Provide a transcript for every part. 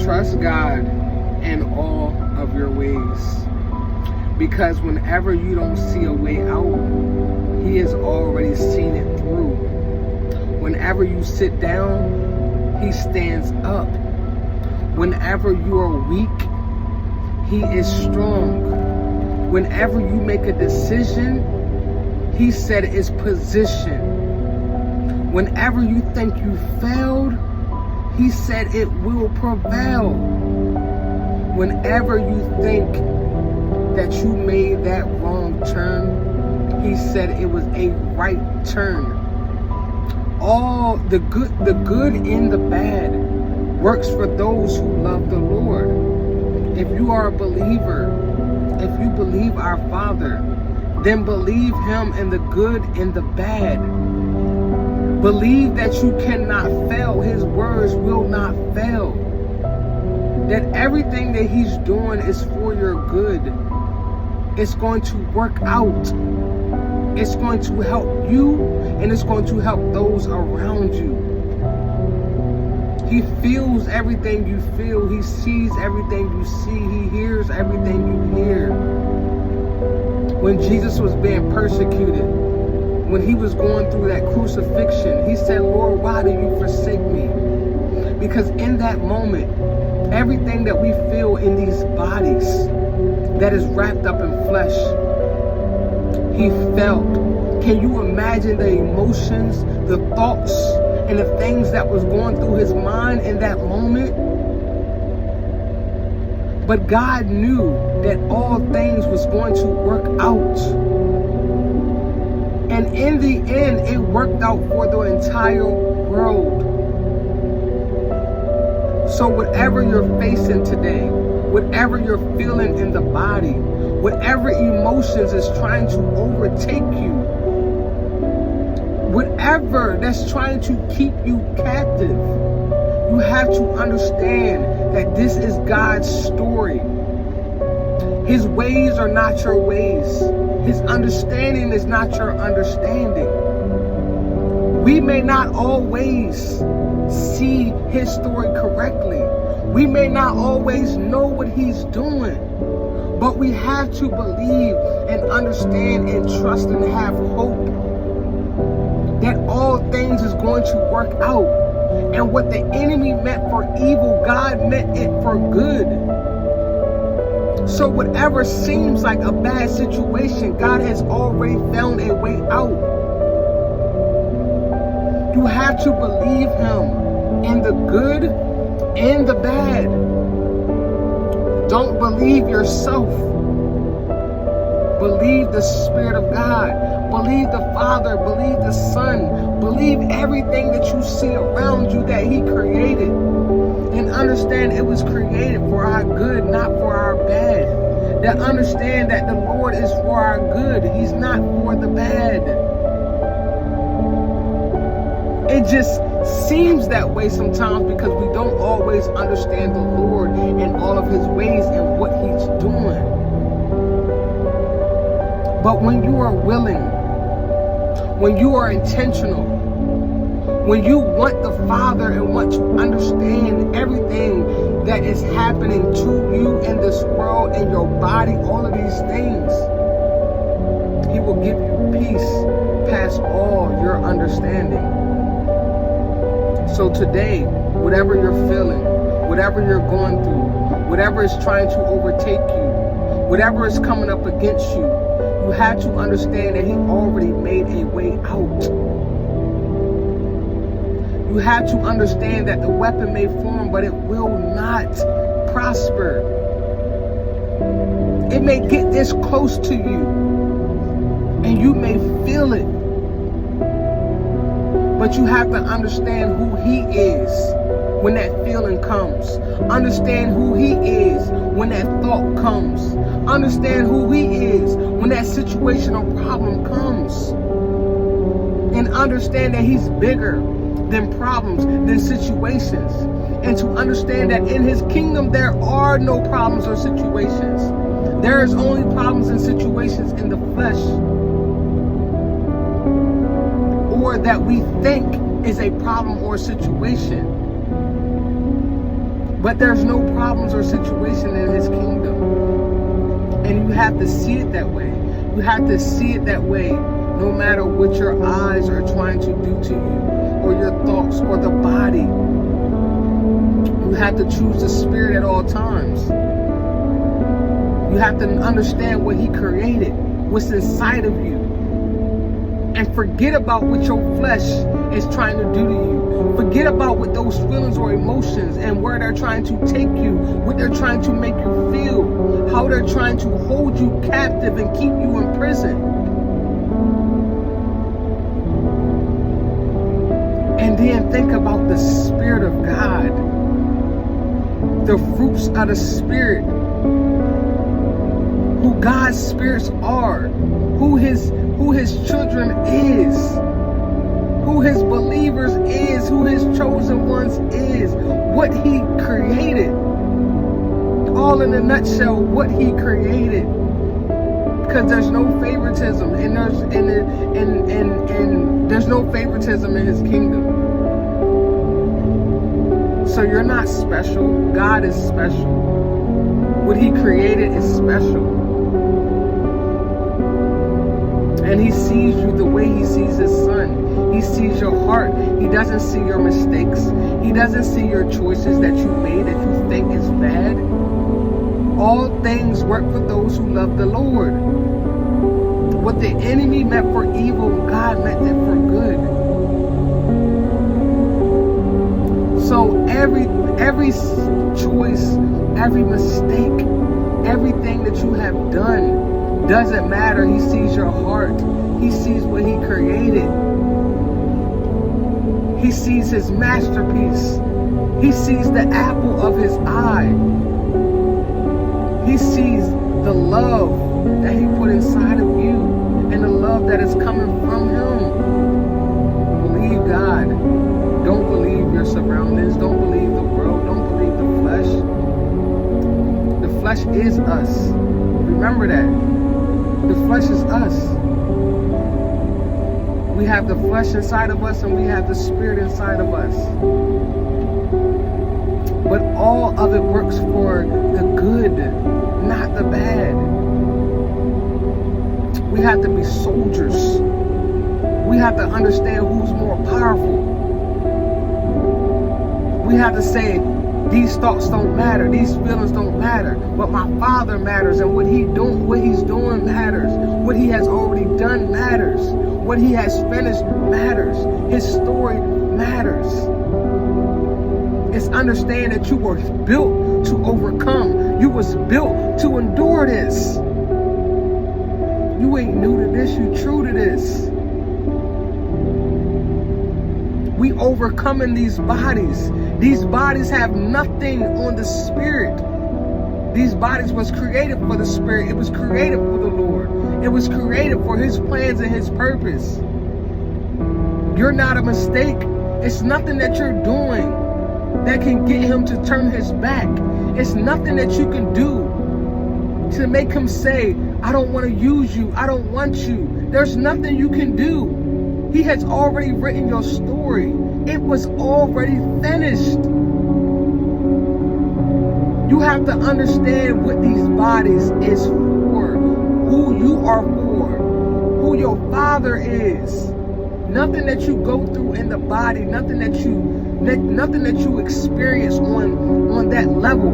Trust God in all of your ways. Because whenever you don't see a way out, He has already seen it through. Whenever you sit down, He stands up. Whenever you are weak, He is strong. Whenever you make a decision, He said it's position. Whenever you think you failed, He said it will prevail. Whenever you think that you made that wrong turn, He said it was a right turn. All the good and the bad works for those who love the Lord. If you are a believer, if you believe our Father, then believe Him in the good and the bad. Believe that you cannot fail. His words will not fail. That everything that He's doing is for your good. It's going to work out. It's going to help you, and it's going to help those around you. He feels everything you feel. He sees everything you see. He hears everything you hear. When Jesus was being persecuted, when He was going through that crucifixion, He said, Lord, why do you forsake me? Because in that moment, everything that we feel in these bodies that is wrapped up in flesh, He felt. Can you imagine the emotions, the thoughts, and the things that was going through His mind in that moment? But God knew that all things was going to work out. And in the end, it worked out for the entire world. So whatever you're facing today, whatever you're feeling in the body, whatever emotions is trying to overtake you, whatever that's trying to keep you captive, you have to understand that this is God's story. His ways are not your ways. His understanding is not your understanding. We may not always see His story correctly. We may not always know what He's doing. But we have to believe and understand and trust and have hope that all things is going to work out. And what the enemy meant for evil, God meant it for good. So whatever seems like a bad situation, God has already found a way out. You have to believe Him in the good and the bad. Don't believe yourself. Believe the Spirit of God. Believe the Father. Believe the Son. Believe everything that you see around you that He created. And understand it was created for our good, not for our bad. That understand that the Lord is for our good. He's not for the bad. It just seems that way sometimes because we don't always understand the Lord and all of His ways and what He's doing. But when you are willing, when you are intentional, when you want the Father and want to understand everything that is happening to you in this world, in your body, all of these things, He will give you peace past all your understanding. So today, whatever you're feeling, whatever you're going through, whatever is trying to overtake you, whatever is coming up against you, you have to understand that He already made a way out. You have to understand that the weapon may form, but it will not prosper. It may get this close to you, and you may feel it. But you have to understand who He is when that feeling comes. Understand who He is when that thought comes. Understand who He is when that situation or problem comes. And understand that He's bigger than problems, than situations. And to understand that in His kingdom there are no problems or situations. There is only problems and situations in the flesh, or that we think is a problem or situation. But there's no problems or situation in his kingdom. And you have to see it that way. You have to see it that way no matter what your eyes are trying to do to you, or your thoughts, or the body. You have to choose the spirit at all times. You have to understand what he created, what's inside of you. And forget about what your flesh is trying to do to you. Forget about what those feelings or emotions and where they're trying to take you, what they're trying to make you feel, how they're trying to hold you captive and keep you in prison. And then think about the Spirit of God, the fruits of the Spirit, who God's spirits are, who his children is, who his believers is, who his chosen ones is, what he created. All in a nutshell, what he created. Because there's no favoritism, and there's no favoritism in his kingdom. So you're not special. God is special. What he created is special. And he sees you the way he sees his son. He sees your heart. He doesn't see your mistakes. He doesn't see your choices that you made that you think is bad. All things work for those who love the Lord. What the enemy meant for evil, God meant it for good. So every choice, every mistake, everything that you have done doesn't matter. He sees your heart. He sees what he created. He sees his masterpiece. He sees the apple of his eye. He sees the love that he put inside of you and the love that is coming from him. Believe God. Don't believe your surroundings. Don't believe the world. Don't believe the flesh. The flesh is us. Remember that. The flesh is us. We have the flesh inside of us and we have the spirit inside of us. But all of it works for the good, not the bad. We have to be soldiers. We have to understand who's more powerful. We have to say, these thoughts don't matter, these feelings don't matter, but my Father matters, and what he's doing matters. What he has already done matters. What he has finished matters. His story matters. It's understand that you were built to overcome. You was built to endure this. You ain't new to this, you true to this. We overcoming these bodies. These bodies have nothing on the spirit. These bodies was created for the spirit. It was created for the Lord. It was created for his plans and his purpose. You're not a mistake. It's nothing that you're doing that can get him to turn his back. It's nothing that you can do to make him say, I don't want to use you. I don't want you. There's nothing you can do. He has already written your story. It was already finished. You have to understand what these bodies is for, who you are for, who your Father is. Nothing that you go through in the body, nothing that you experience on that level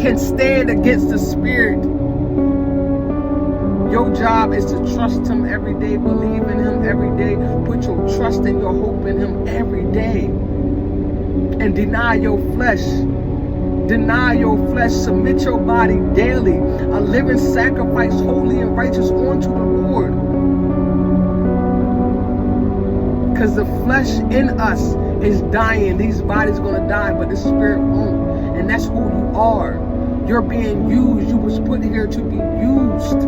can stand against the spirit. Your job is to trust him every day, believe in him every day, put your trust and your hope in him every day. And deny your flesh. Deny your flesh. Submit your body daily, a living sacrifice, holy and righteous unto the Lord. Because the flesh in us is dying. These bodies going to die, but the spirit won't. And that's who you are. You're being used. You was put here to be used.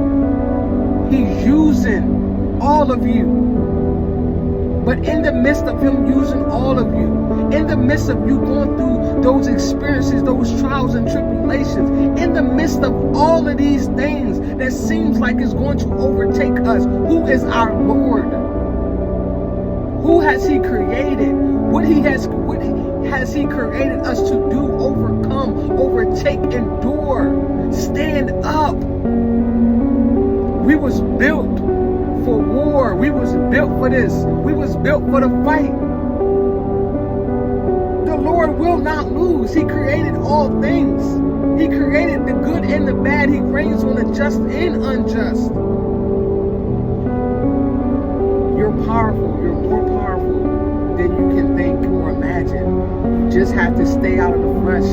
He's using all of you. But in the midst of him using all of you, in the midst of you going through those experiences, those trials and tribulations, in the midst of all of these things that seems like it's going to overtake us, who is our Lord? Who has he created? has He created us to do? Overcome, overtake, endure, stand up. We was built for war. We was built for this. We was built for the fight. The Lord will not lose. He created all things. He created the good and the bad. He reigns on the just and unjust. You're powerful. You're more powerful than you can think or imagine. You just have to stay out of the flesh.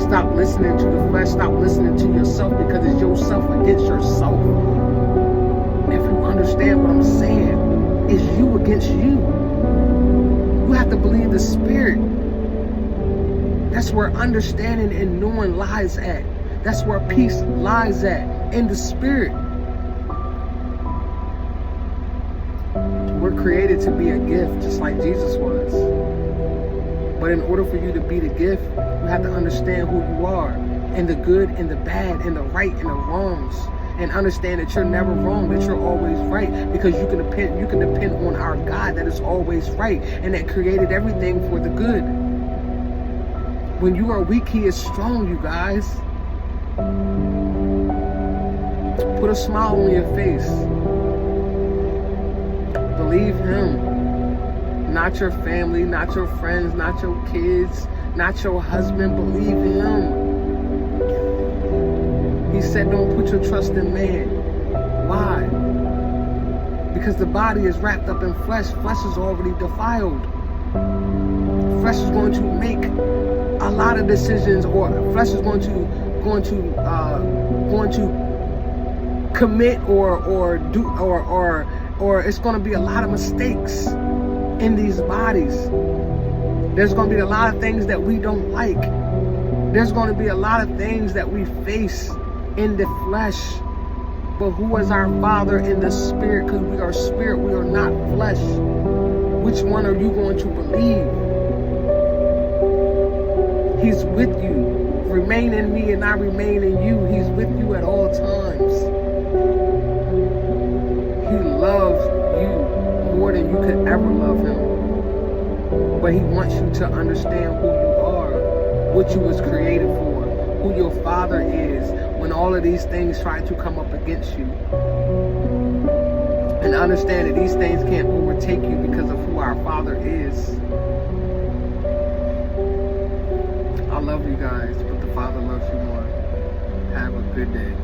Stop listening to the flesh. Stop listening to yourself, because it's yourself against yourself. If you understand what I'm saying, it's you against you. You have to believe the Spirit. That's where understanding and knowing lies at. That's where peace lies at, in the Spirit. We're created to be a gift, just like Jesus was. But in order for you to be the gift, you have to understand who you are, and the good and the bad, and the right and the wrongs, and understand that you're never wrong, that you're always right, because you can depend on our God that is always right, and that created everything for the good. When you are weak, He is strong, you guys. Put a smile on your face. Believe Him. Not your family, not your friends, not your kids, not your husband. Believe Him. He said, don't put your trust in man. Why? Because the body is wrapped up in flesh. Flesh is already defiled. Flesh is going to make a lot of decisions, or flesh is going to commit or it's going to be a lot of mistakes in these bodies. There's going to be a lot of things that we don't like. There's going to be a lot of things that we face in the flesh. But who is our Father in the Spirit? Because we are spirit, we are not flesh. Which one are you going to believe? He's with you. Remain in me and I remain in you. He's with you at all times. He loves you more than you could ever love Him. But He wants you to understand who you are, what you was created for, who your Father is, when all of these things try to come up against you. And understand that these things can't overtake you because of who our Father is. I love you guys, but the Father loves you more. Have a good day.